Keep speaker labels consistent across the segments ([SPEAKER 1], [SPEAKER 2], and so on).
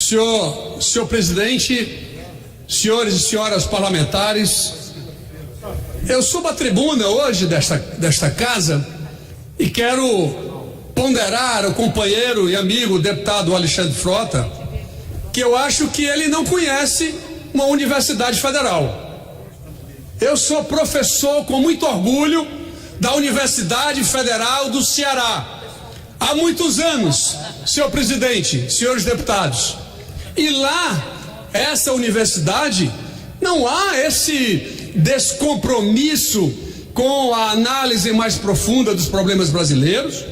[SPEAKER 1] Senhor presidente, senhores e senhoras parlamentares, eu subo à tribuna hoje desta casa e quero ponderar ao companheiro e amigo deputado Alexandre Frota, que eu acho que ele não conhece uma universidade federal. Eu sou professor com muito orgulho da Universidade Federal do Ceará há muitos anos, senhor presidente, senhores deputados. E lá, essa universidade, não há esse descompromisso com a análise mais profunda dos problemas brasileiros,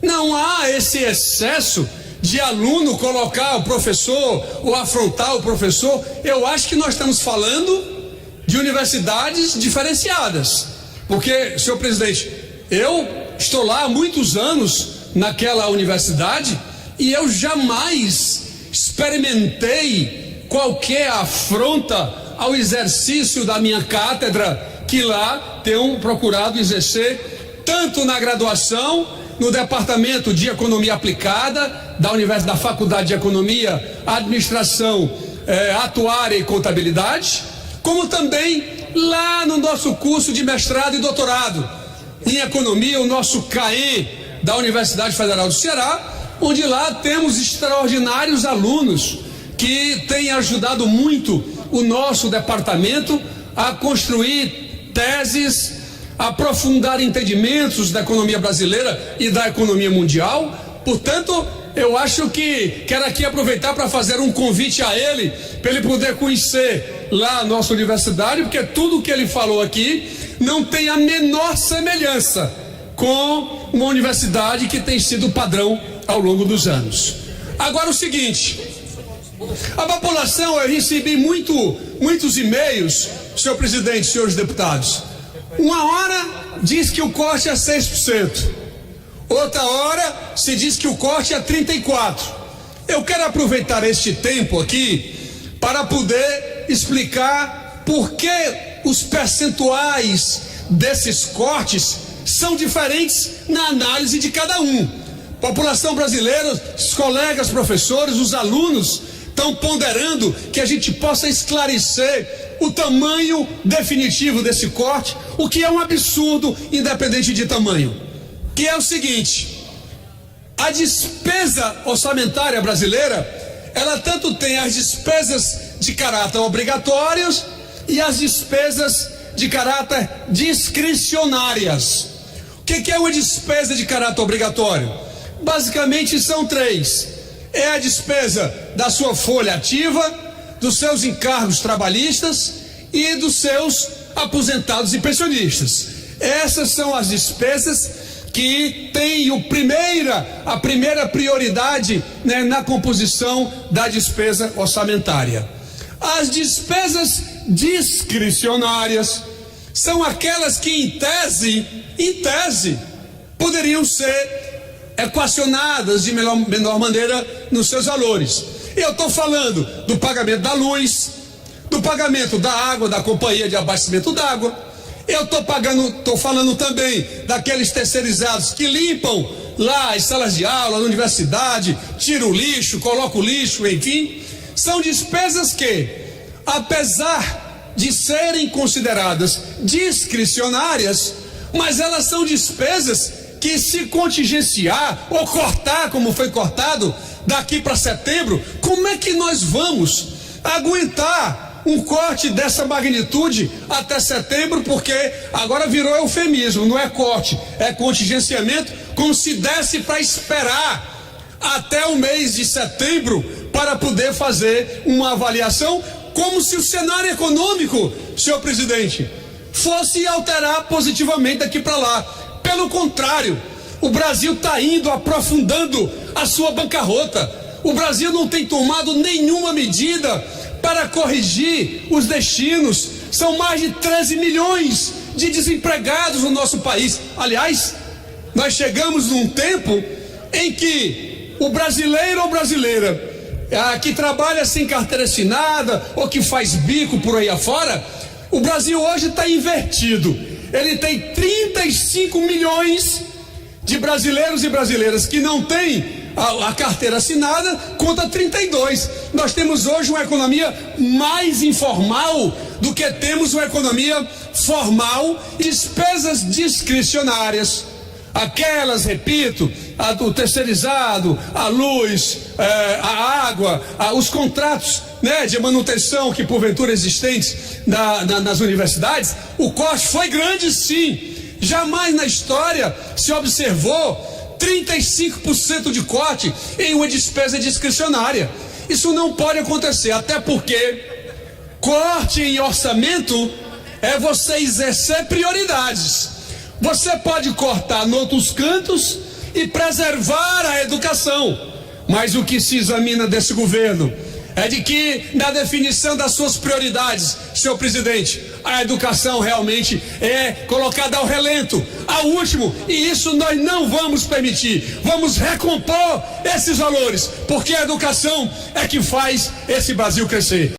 [SPEAKER 1] não há esse excesso de aluno colocar o professor ou afrontar o professor. Eu acho que nós estamos falando de universidades diferenciadas, porque, senhor presidente, eu estou lá há muitos anos naquela universidade e eu jamais experimentei qualquer afronta ao exercício da minha cátedra, que lá tenho procurado exercer tanto na graduação, no departamento de economia aplicada da Faculdade de Economia, Administração, Atuária e Contabilidade, como também lá no nosso curso de mestrado e doutorado em economia, o nosso CAEM da Universidade Federal do Ceará, onde lá temos extraordinários alunos que têm ajudado muito o nosso departamento a construir teses, a aprofundar entendimentos da economia brasileira e da economia mundial. Portanto, eu acho que quero aqui aproveitar para fazer um convite a ele, para ele poder conhecer lá a nossa universidade, porque tudo que ele falou aqui não tem a menor semelhança com uma universidade que tem sido padrão ao longo dos anos. Agora o seguinte, a população, eu recebi muitos e-mails, senhor presidente, senhores deputados. Uma hora diz que o corte é 6%, outra hora se diz que o corte é 34%. Eu quero aproveitar este tempo aqui para poder explicar por que os percentuais desses cortes são diferentes na análise de cada um. População brasileira, os colegas professores, os alunos estão ponderando que a gente possa esclarecer o tamanho definitivo desse corte, o que é um absurdo independente de tamanho, que é o seguinte: a despesa orçamentária brasileira, ela tanto tem as despesas de caráter obrigatórios e as despesas de caráter discricionárias. O que é uma despesa de caráter obrigatório? Basicamente são três: é a despesa da sua folha ativa, dos seus encargos trabalhistas e dos seus aposentados e pensionistas. Essas são as despesas que têm a primeira prioridade, né, na composição da despesa orçamentária. As despesas discricionárias são aquelas que em tese poderiam ser equacionadas de menor maneira nos seus valores. Eu estou falando do pagamento da luz, do pagamento da água, da companhia de abastecimento d'água. Eu estou falando também daqueles terceirizados que limpam lá as salas de aula, na universidade, tiram o lixo, colocam o lixo, enfim. São despesas que, apesar de serem consideradas discricionárias, mas elas são despesas que, se contingenciar ou cortar, como foi cortado daqui para setembro, como é que nós vamos aguentar um corte dessa magnitude até setembro? Porque agora virou eufemismo, não é corte, é contingenciamento, como se desse para esperar até o mês de setembro para poder fazer uma avaliação, como se o cenário econômico, senhor presidente, fosse alterar positivamente daqui para lá. Pelo contrário, o Brasil está indo aprofundando a sua bancarrota. O Brasil não tem tomado nenhuma medida para corrigir os destinos. São mais de 13 milhões de desempregados no nosso país. Aliás, nós chegamos num tempo em que o brasileiro ou brasileira que trabalha sem carteira assinada ou que faz bico por aí afora, o Brasil hoje está invertido. Ele tem 35 milhões de brasileiros e brasileiras que não têm a carteira assinada conta 32. Nós temos hoje uma economia mais informal do que temos uma economia formal, despesas discricionárias. Aquelas, repito, o terceirizado, a luz, a água, os contratos, né, de manutenção que porventura existentes nas universidades, o corte foi grande sim. Jamais na história se observou 35% de corte em uma despesa discricionária. Isso não pode acontecer, até porque corte em orçamento é você exercer prioridades. Você pode cortar em outros cantos e preservar a educação, mas o que se examina desse governo é de que, na definição das suas prioridades, senhor presidente, a educação realmente é colocada ao relento, ao último, e isso nós não vamos permitir. Vamos recompor esses valores, porque a educação é que faz esse Brasil crescer.